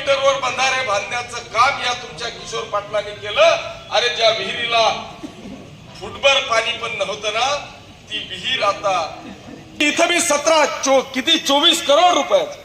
किलोमीटरवर बंधारे बांधण्याचं काम या तुमच्या किशोर पाटलांनी केलं. अरे ज्या विहिरीला फुटभर पाणी पण नव्हतं ना, ती विहीर आता इथं मी 24 करोड रुपयाचं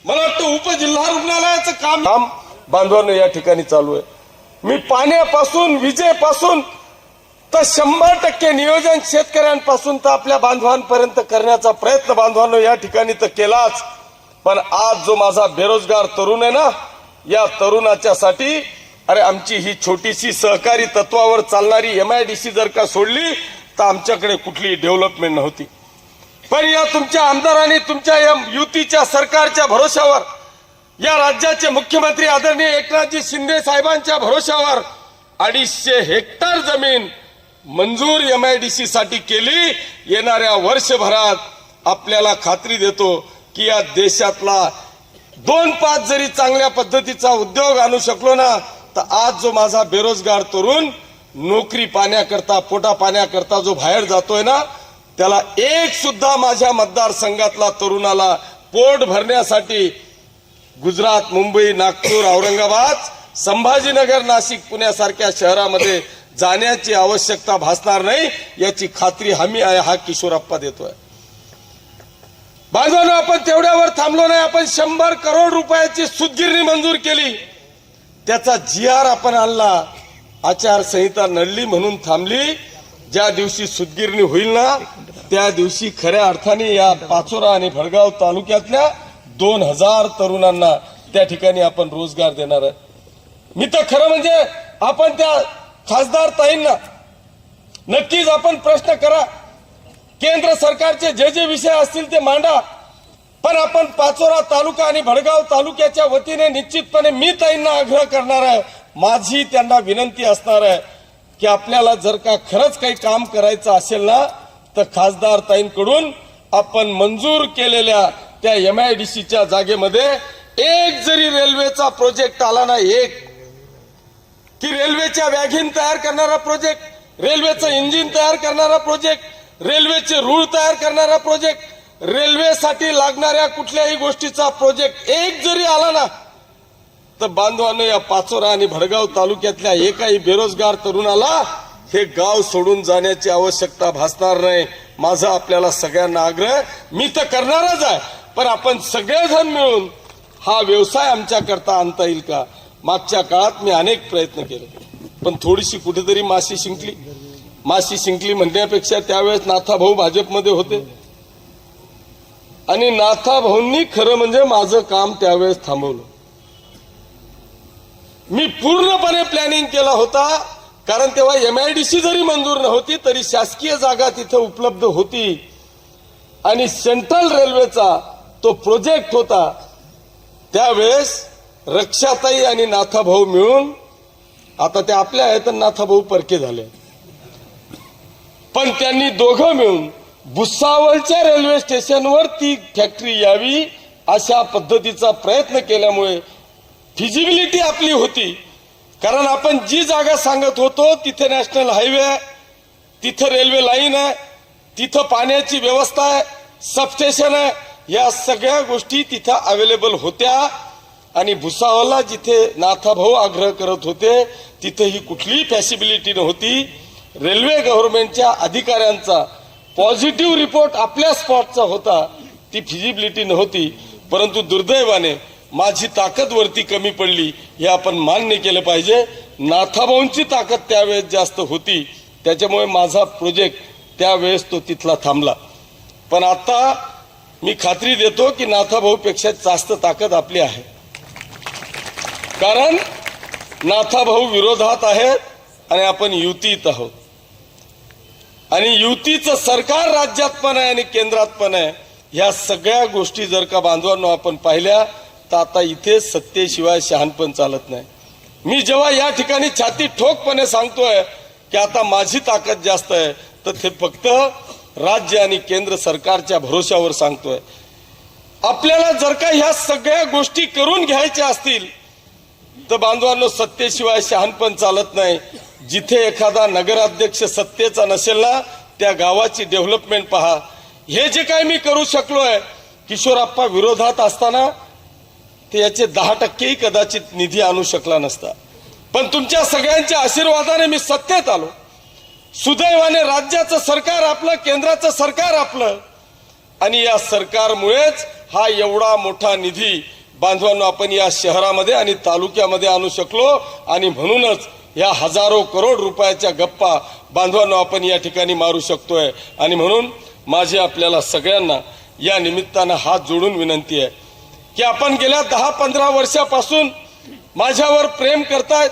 मला वाटतं उपजिल्हा रुग्णालयाचं काम बांधवांना या ठिकाणी चालू आहे. मी पाण्यापासून विजेपासून तर 100% नियोजन शेतकऱ्यांपासून तर आपल्या बांधवांपर्यंत करण्याचा प्रयत्न बांधवांनो या ठिकाणी तर केलाच. पण आज जो माझा बेरोजगार तरुण आहे ना, या तरुणाच्यासाठी अरे आमची ही छोटीशी सहकारी तत्वावर चालणारी MIDC जर का सोडली तर आमच्याकडे कुठली डेव्हलपमेंट नव्हती. पण या तुमच्या आमदारांनी तुमच्या या युतीच्या सरकारच्या भरोशावर, या राज्याचे मुख्यमंत्री आदरणीय एकनाथजी शिंदे साहेबांच्या भरोशावर 250 हेक्टर जमीन मंजूर MIDC साठी केली. येणाऱ्या वर्षभरात आपल्याला खात्री देतो की या देशातला 2-5 जरी चांगल्या पद्धतीचा उद्योग आणू शकलो ना, तर आज जो माझा बेरोजगार तरुण नोकरी पाण्याकरता पोटा पाण्याकरता जो बाहेर जातोय ना, त्याला एक सुद्धा माझ्या मतदारसंघातला तरुणाला पोट भरण्यासाठी गुजरात, मुंबई, नागपूर, औरंगाबाद, संभाजीनगर, नाशिक, पुण्यासारख्या शहरामध्ये जाण्याची आवश्यकता भासणार नाही, याची खात्री हमी आहे हा किशोरप्पा देतोय. बांधवांनो, आपण तेवढ्यावर थांबलो नाही. आपण 100 करोड रुपयाची सूतगिरणी मंजूर केली. त्याचा GR आपण आणला. आचारसंहिता नडली म्हणून थांबली. ज्या दिवशी सूतगिरणी होईल ना, त्या दिवशी खऱ्या अर्थाने या पाचोरा आणि भडगाव तालुक्यातल्या 2000 तरुणांना त्या ठिकाणी आपण रोजगार देणार आहे. मी तर खरं म्हणजे आपण त्या खासदार ताईंना नक्कीच आपण प्रश्न करा, केंद्र सरकारचे जे जे विषय असतील ते मांडा. पण आपण पाचोरा तालुका आणि भडगाव तालुक्याच्या वतीने निश्चितपणे मी ताईंना आग्रह करणार आहे, माझी त्यांना विनंती असणार आहे की आपल्याला जर का खरंच काही काम करायचं असेल ना, तर खासदार ताईंकडून आपण मंजूर केलेल्या त्या MIDCच्या जागेमध्ये एक जरी रेल्वेचा प्रोजेक्ट आला ना, एक की रेल्वेच्या वॅगन तयार करणारा प्रोजेक्ट, रेल्वेचं इंजिन तयार करणारा प्रोजेक्ट, रेल्वेचे रूळ तयार करणारा प्रोजेक्ट, रेल्वेसाठी लागणाऱ्या कुठल्याही गोष्टीचा प्रोजेक्ट एक जरी आला ना, तर बांधवांनो या पाचोरा आणि भडगाव तालुक्यातल्या एकाही बेरोजगार तरुणाला हे गाव सोडून जाण्याची आवश्यकता भासणार नाही. माझा आपल्याला सगळ्यांना आग्रह, मी तर करणारच आहे, पण आपण सगळेजण मिळून हा व्यवसाय आमच्याकरता आणता येईल का. मागच्या काळात मी अनेक प्रयत्न केले, पण थोडीशी कुठेतरी माशी शिंकली म्हणण्यापेक्षा त्यावेळेस नाथाभाऊ भाजपमध्ये होते आणि नाथाभाऊंनी खरं म्हणजे माझं काम त्यावेळेस थांबवलं. मी पूर्णपणे प्लॅनिंग केला होता, कारण तेव्हा MIDC जरी मंजूर नव्हती तरी शासकीय जागा तिथे उपलब्ध होती आणि सेंट्रल रेल्वेचा तो प्रोजेक्ट होता. त्यावेळेस रक्षाताई आणि नाथाभाऊ मिळून, आता ते आपल्या आहेत नाथाभाऊ परके झाले, पण त्यांनी दोघं मिळून भुसावळच्या रेल्वे स्टेशनवर ती फॅक्टरी यावी अशा पद्धतीचा प्रयत्न केल्यामुळे फिजिबिलिटी आपली होती. कारण आपण जी जागा सांगत होतो तिथे नॅशनल हायवे आहे, तिथं रेल्वे लाईन आहे, तिथं पाण्याची व्यवस्था आहे, सबस्टेशन आहे, या सगळ्या गोष्टी तिथं अवेलेबल होत्या. आणि भुसावळला जिथे नाथाभाऊ आग्रह करत होते तिथे ही कुठलीही फॅसिबिलिटी नव्हती. रेल्वे गव्हर्नमेंटच्या अधिकाऱ्यांचा पॉझिटिव्ह रिपोर्ट आपल्या स्पॉटचा होता, ती फिजिबिलिटी नव्हती. परंतु दुर्दैवाने माझी ताकद वरती कमी पडली, हे आपण मान्य केलं पाहिजे. नाथाभाऊंची ताकद त्यावेळेस जास्त होती, त्याच्यामुळे माझा प्रोजेक्ट त्यावेळेस तो तिथला थांबला. पण आता मी खात्री देतो की नाथाभाऊपेक्षा जास्त ताकद आपली आहे, कारण नाथाभाऊ विरोधात आहेत आणि आपण युतीत आहोत. आणि युतीचं सरकार राज्यात पण आहे आणि केंद्रात पण आहे. ह्या सगळ्या गोष्टी जर का बांधवांनो आपण पाहिल्या तर आता इथे सत्तेशिवाय शहाणपण चालत नाही. मी जेव्हा या ठिकाणी छाती ठोकपणे सांगतोय की आता माझी ताकद जास्त आहे, तर ते फक्त राज्य आणि केंद्र सरकारच्या भरोशावर सांगतोय. आपल्याला जर का ह्या सगळ्या गोष्टी करून घ्यायच्या असतील तर बांधवांनो सत्तेशिवाय शहाणपण चालत नाही. जिथे एखादा नगराध्यक्ष सत्तेचा नसेल ना, त्या गावाची डेव्हलपमेंट पहा. हे जे काही मी करू शकलोय किशोरप्पा विरोधात असताना, तर याचे 10% कदाचित निधी आणू शकला नसता, पण तुमच्या सगळ्यांच्या आशीर्वादाने मी सत्तेत आलो. सुदैवाने राज्याचं सरकार आपलं, केंद्राचं सरकार आपलं, आणि या सरकारमुळेच हा एवढा मोठा निधी बांधवांनो आपण या शहरामध्ये आणि तालुक्यामध्ये आणू शकलो. आणि म्हणूनच या हजारो करोड रुपयाच्या गप्पा बांधवांनो आपण या ठिकाणी मारू शकतोय. आणि म्हणून माझी आपल्याला सगळ्यांना या निमित्तानं हात जोडून विनंती आहे की आपण गेल्या 10-15 वर्षापासून माझ्यावर प्रेम करतायत,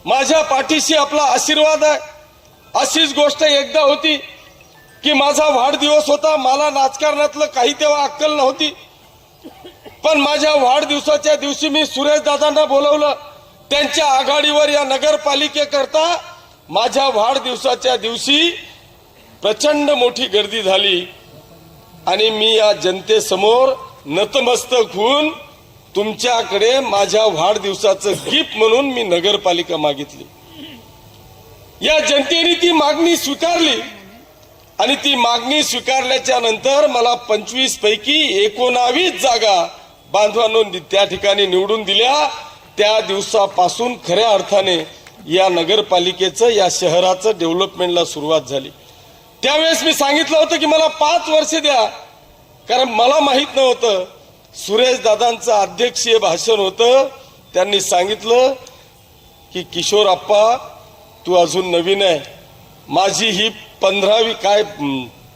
माझ्या पाठीशी आपला आशीर्वाद आहे. अशीच गोष्ट एकदा होती की माझा वाढदिवस होता, मला राजकारणातलं काही तेव्हा अक्कल नव्हती, पण माझ्या वाढदिवसाच्या दिवशी मी सुरेश दादांना बोलवलं. त्यांच्या आघाडीवर या नगरपालिकेकरता माझ्या वाढदिवसाच्या दिवशी प्रचंड मोठी गर्दी झाली आणि मी या जनतेसमोर नतमस्तक होऊन तुमच्याकडे माझ्या वाढदिवसाचं गिफ्ट म्हणून मी नगरपालिका मागितली. या जनतेने ती मागणी स्वीकारली आणि ती मागणी स्वीकारल्याच्या नंतर मला 25 पैकी 19 जागा बांधवांनो त्या ठिकाणी निवडून दिल्या. त्या दिवसापासून खऱ्या अर्थाने या नगरपालिकेचं, या शहराचं डेव्हलपमेंटला सुरुवात झाली. त्यावेळेस मी सांगितलं होतं की मला 5 वर्ष द्या, कारण मला माहित नव्हतं. सुरेश दादांचं अध्यक्षीय भाषण होतं. त्यांनी सांगितलं की किशोर आप्पा तू अजून नवीन आहे, माझी ही 15वी काय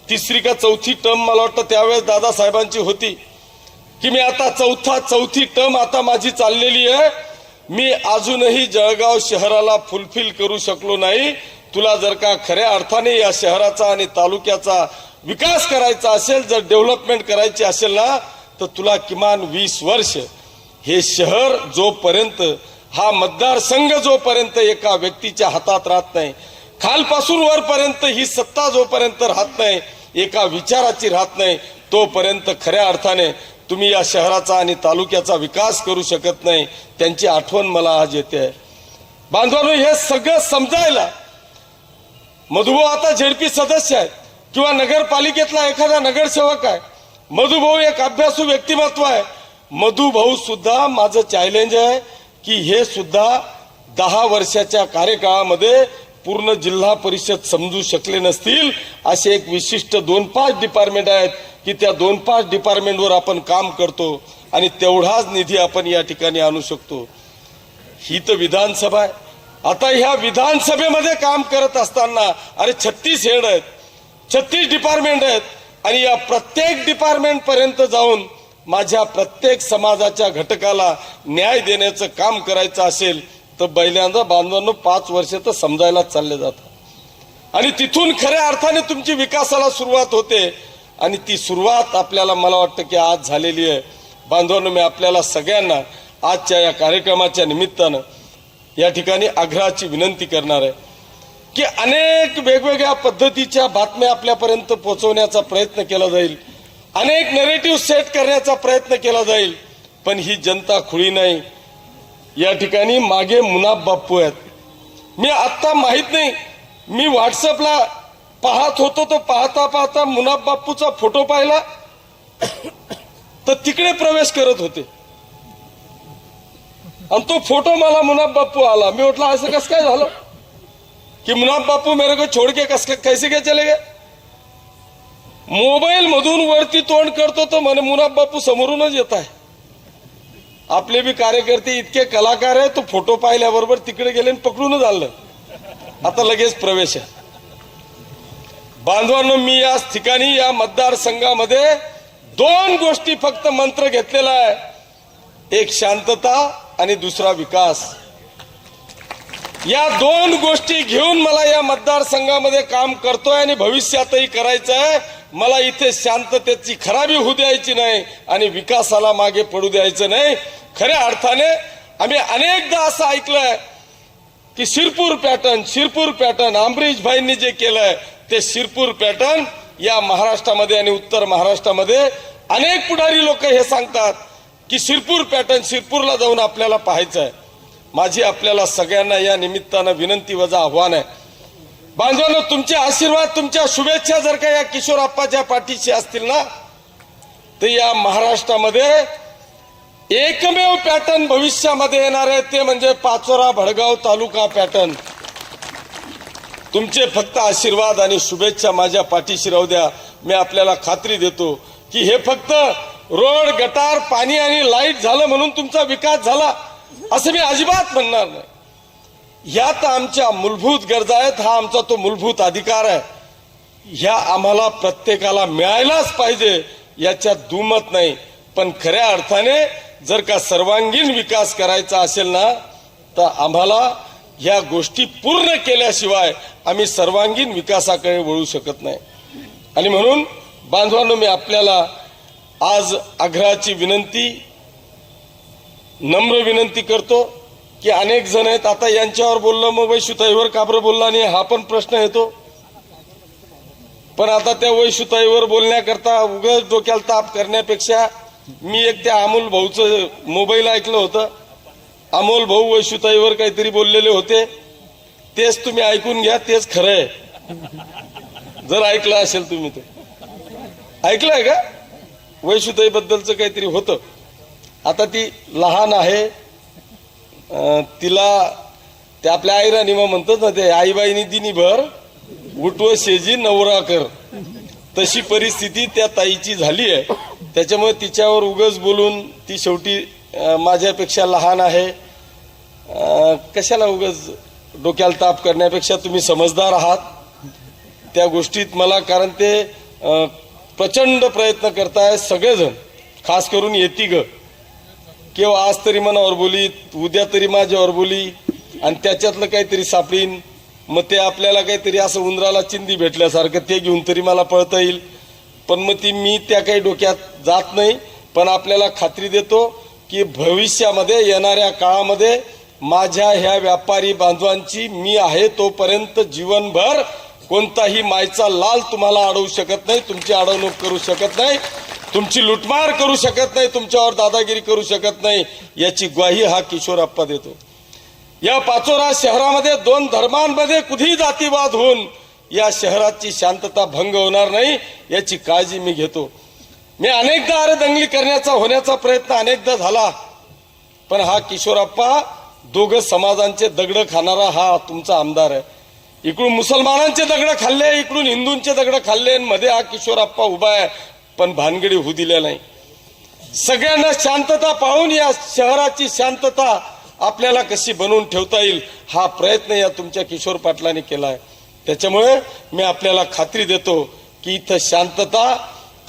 3री का 4थी टर्म मला वाटतं त्यावेळेस दादासाहेबांची होती, की मी आता 4थी टर्म आता माझी चाललेली आहे. मी अजूनही जळगाव शहराला फुलफिल करू शकलो नाही. तुला जर का खऱ्या अर्थाने या शहराचा आणि तालुक्याचा विकास करायचा असेल, जर डेव्हलपमेंट करायची असेल ना, तर तुला किमान 20 वर्ष हे शहर जोपर्यंत, हा मतदारसंघ जोपर्यंत एका व्यक्तीच्या हातात राहत नाही, खालपासून वरपर्यंत ही सत्ता जोपर्यंत राहत नाही, एका विचाराची राहत नाही, तोपर्यंत खऱ्या अर्थाने तुम्ही या शहराचा आणि तालुक्याचा विकास करू शकत नाही. त्यांची आठवण मला आज येते. बांधवांनो, हे सगळं समजायला मधुभाऊ आता झेडपी सदस्य आहेत किंवा नगरपालिकेतला एखादा नगरसेवक आहे. मधुभाऊ एक अभ्यासू व्यक्तिमत्व आहे. मधुभाऊ सुद्धा माझं चॅलेंज आहे की हे सुद्धा 10 वर्षाच्या कार्यकाळामध्ये पूर्ण जिल्हा परिषद समजू शकले नसतील. असे एक विशिष्ट 2-5 डिपार्टमेंट आहेत की त्या 2-5 डिपार्टमेंटवर आपण काम करतो आणि तेवढाच निधी आपण या ठिकाणी आणू शकतो. ही तर विधानसभा आहे. आता ह्या विधानसभेमध्ये काम करत असताना अरे 36 हेड आहेत, 36 डिपार्टमेंट आहेत, आणि या प्रत्येक डिपार्टमेंट पर्यंत जाऊन माझ्या प्रत्येक समाजाच्या घटकाला न्याय देण्याचं काम करायचं असेल तर पहिल्यांदा बांधवांनो 5 वर्ष तर समजायलाच चालले जातात आणि तिथून खऱ्या अर्थाने तुमची विकासाला सुरुवात होते. आणि ती सुरुवात आपल्याला मला वाटतं की आज झालेली आहे. बांधवांनो, मी आपल्याला सगळ्यांना आजच्या या कार्यक्रमाच्या निमित्तानं या ठिकाणी आग्रहाची विनंती करणार आहे की अनेक वेगवेगळ्या पद्धतीच्या बातम्या आपल्यापर्यंत पोहोचवण्याचा प्रयत्न केला जाईल, अनेक नरेटिव्ह सेट करण्याचा प्रयत्न केला जाईल, पण ही जनता खुळी नाही. या ठिकाणी मागे मुनाफ बाप्पू आहेत. मी आत्ता माहित नाही, मी व्हॉट्सअपला पाहत होतो, तो पाहता पाहता मुनाफ बाप्पूचा फोटो पाहिला तर तिकडे प्रवेश करत होते आणि तो फोटो मला मुनाफ बाप्पू आला. मी म्हटलं असं कसं काय झालं कि मुनाफ बापू मेरे को छोड़ के कैसे क्या चले गए. मोबाईल मधून वरती तोंड करतो तो म्हणे मुनाफ बापू समोरूनच येत आहे. आपले बी कार्यकर्ते इतके कलाकार आहे, तो फोटो पाहिल्याबरोबर तिकडे गेले आणि पकडूनच आलं. आता लगेच प्रवेश आहे. बांधवांनो, मी या ठिकाणी या मतदारसंघामध्ये 2 गोष्टी फक्त मंत्र घेतलेला आहे, एक शांतता आणि दुसरा विकास. या 2 गोष्टी घेऊन मला या मतदारसंघामध्ये काम करतोय आणि भविष्यातही करायचं आहे. मला इथे शांततेची खराबी होऊ द्यायची नाही आणि विकासाला मागे पडू द्यायचं नाही. खऱ्या अर्थाने आम्ही अनेकदा असं ऐकलंय की शिरपूर पॅटर्न अमरीश भाईंनी जे केलंय ते शिरपूर पॅटर्न या महाराष्ट्रामध्ये आणि उत्तर महाराष्ट्रामध्ये अनेक पुढारी लोक हे सांगतात की शिरपूर पॅटर्न, शिरपूरला जाऊन आपल्याला पाहायचं आहे. माझी आपल्याला सगळ्यांना या निमित्तानं विनंती वजा आव्हान आहे. बांधवांनो, तुमचे आशीर्वाद, तुमच्या शुभेच्छा जर का या किशोर आप्पाच्या पाठीशी असतील ना, तर या महाराष्ट्रामध्ये एकमेव पॅटर्न भविष्यामध्ये येणार आहे ते म्हणजे पाचोरा भडगाव तालुका पॅटर्न. तुमचे फक्त आशीर्वाद आणि शुभेच्छा माझ्या पाठीशी राहू द्या. मी आपल्याला खात्री देतो की हे फक्त रोड गटार पाणी आणि लाईट झालं म्हणून तुमचा विकास झाला असं मी अजिबात म्हणणार नाही. ह्यात आमच्या मूलभूत गरजा आहेत. हा आमचा तो मूलभूत अधिकार आहे. ह्या आम्हाला प्रत्येकाला मिळायलाच पाहिजे याच्यात दुमत नाही. पण खऱ्या अर्थाने जर का सर्वांगीण विकास करायचा असेल ना तर आम्हाला ह्या गोष्टी पूर्ण केल्याशिवाय आम्ही सर्वांगीण विकासाकडे वळू शकत नाही. आणि म्हणून बांधवांनो, मी आपल्याला आज आग्रहाची विनंती, नम्र विनंती करतो की अनेक जण आहेत. आता यांच्यावर बोललं मग वैशुताईवर का बरं बोलला नाही हा पण प्रश्न येतो. पण आता त्या वैशुताईवर बोलण्याकरता उगाच डोक्याला ताप करण्यापेक्षा मी एक त्या अमोल भाऊचं मोबाईल ऐकलं होतं. अमोल भाऊ वैशुताईवर काहीतरी बोललेले होते. तेच तुम्ही ऐकून घ्या, तेच खरं आहे. जर ऐकलं असेल तुम्ही तर ऐकलंय का? वैशुताई बद्दलचं काहीतरी होतं. आता ती लहान आहे, तिला ते आपल्या आईरा निमा म्हणतात ना, ते आईबाईनी दिनी भर उठव शेजी नवरा कर, तशी परिस्थिती त्या ताईची झाली आहे. त्याच्यामुळे तिच्यावर उगच बोलून ती शेवटी माझ्यापेक्षा लहान आहे, कशाला उगच डोक्याला ताप करण्यापेक्षा तुम्ही समजदार आहात त्या गोष्टीत मला. कारण ते प्रचंड प्रयत्न करताय सगळेजण, खास करून येती ग किंवा आज तरी मनावर बोली, उद्या तरी माझ्यावर बोली आणि त्याच्यातलं काहीतरी सापडीन. मग ते आपल्याला काहीतरी असं उंदराला चिंदी भेटल्यासारखं ते घेऊन तरी मला पळता येईल. पण मग ती मी त्या काही डोक्यात जात नाही. पण आपल्याला खात्री देतो की भविष्यामध्ये येणाऱ्या काळामध्ये माझ्या ह्या व्यापारी बांधवांची मी आहे तोपर्यंत जीवनभर कोणताही मायचा लाल तुम्हाला अडवू शकत नाही, तुमची अडवणूक करू शकत नाही, तुमची लुटमार करू शकत नाही, तुमच्यावर दादागिरी करू शकत नाही, याची ग्वाही हा किशोरप्पा देतो. या पाचोरा शहरामध्ये दोन धर्मांमध्ये कुठेही जातीवाद होऊन या शहराची शांतता भंग होणार नाही याची काळजी मी घेतो. मी अनेकदा दंगली करण्याचा होण्याचा प्रयत्न अनेकदा झाला, पण हा किशोरप्पा दोघं समाजांचे दगड खाणारा हा तुमचा आमदार आहे. इकडून मुसलमानांचे दगड खाल्ले, इकडून हिंदूंचे दगड खाल्ले, मध्ये हा किशोरप्पा उभा आहे. पण भानगडी होऊ दिल्या नाही. सगळ्यांना शांतता पाहून या शहराची शांतता आपल्याला कशी बनवून ठेवता येईल हा प्रयत्न या तुमच्या किशोर पाटलांनी केलाय. त्याच्यामुळे मी आपल्याला खात्री देतो की इथं शांतता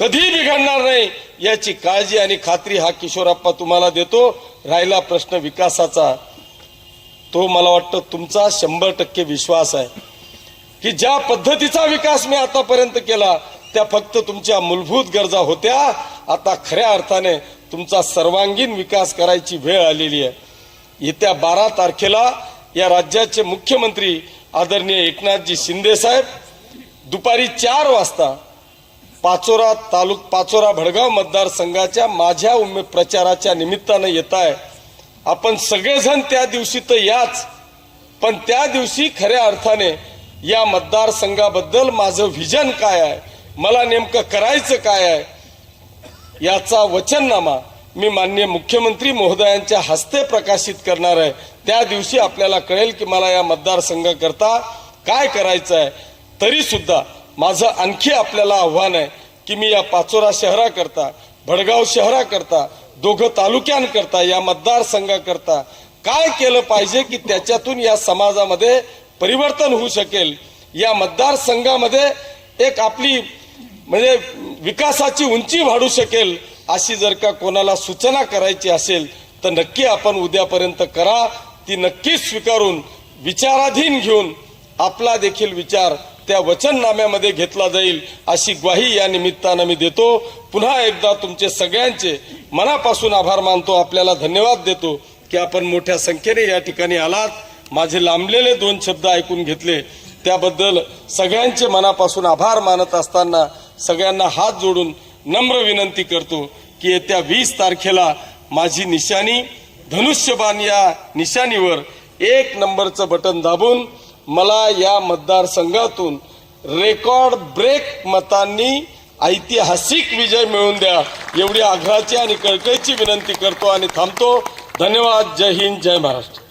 कधी बिघडणार नाही याची काळजी आणि खात्री हा किशोरप्पा तुम्हाला देतो. राहिला प्रश्न विकासाचा, तो मला वाटतं तुमचा 100% विश्वास आहे की ज्या पद्धतीचा विकास मी आतापर्यंत केला त्या फक्त तुमच्या मूलभूत गरजा होत्या. आता खऱ्या अर्थाने तुमचा सर्वांगीण विकास करायची वेळ आलेली आहे. येत्या 12 तारखेला या राज्याचे मुख्यमंत्री आदरणीय एकनाथजी शिंदे साहेब दुपारी 4 वाजता पाचोरा भडगाव मतदारसंघाच्या माझ्या प्रचाराच्या निमित्तानं येत आहे. आपण सगळेजण त्या दिवशी तर याच, पण त्या दिवशी खऱ्या अर्थाने या मतदारसंघाबद्दल माझं व्हिजन काय आहे, मला नेमकं करायचं काय आहे याचा वचननामा मी माननीय मुख्यमंत्री महोदयांच्या हस्ते प्रकाशित करणार आहे. त्या दिवशी आपल्याला कळेल की मला या मतदारसंघाकरता काय करायचं आहे. तरी सुद्धा माझं आणखी आपल्याला आव्हान आहे की मी या पाचोरा शहराकरता, भडगाव शहराकरता, दोघं तालुक्यांकरता, या मतदारसंघाकरता काय केलं पाहिजे की त्याच्यातून या समाजामध्ये परिवर्तन होऊ शकेल, या मतदारसंघामध्ये एक आपली म्हणजे विकासाची उंची वाढू शकेल, अशी जर का कोणाला सूचना करायची असेल तर नक्की आपण उद्यापर्यंत करा. ती नक्कीच स्वीकारून विचाराधीन घेऊन आपला देखील विचार त्या वचननाम्यामध्ये घेतला जाईल अशी ग्वाही या निमित्तानं मी देतो. पुन्हा एकदा तुमचे सगळ्यांचे मनापासून आभार मानतो, आपल्याला धन्यवाद देतो की आपण मोठ्या संख्येने या ठिकाणी आलात. माझे लांबलेले 2 शब्द ऐकून घेतले त्याबद्दल सगळ्यांचे मनापासून आभार मानत असताना सगळ्यांना हात जोडून नम्र विनंती करतो की येत्या 20 तारखेला माझी निशाणी धनुष्यबाण या निशाणीवर 1 नंबरचं बटन दाबून मला या मतदारसंघातून रेकॉर्ड ब्रेक मतांनी ऐतिहासिक विजय मिळवून द्या एवढी आग्रहाची आणि कळकळीची विनंती करतो आणि थांबतो. धन्यवाद. जय हिंद, जय महाराष्ट्र.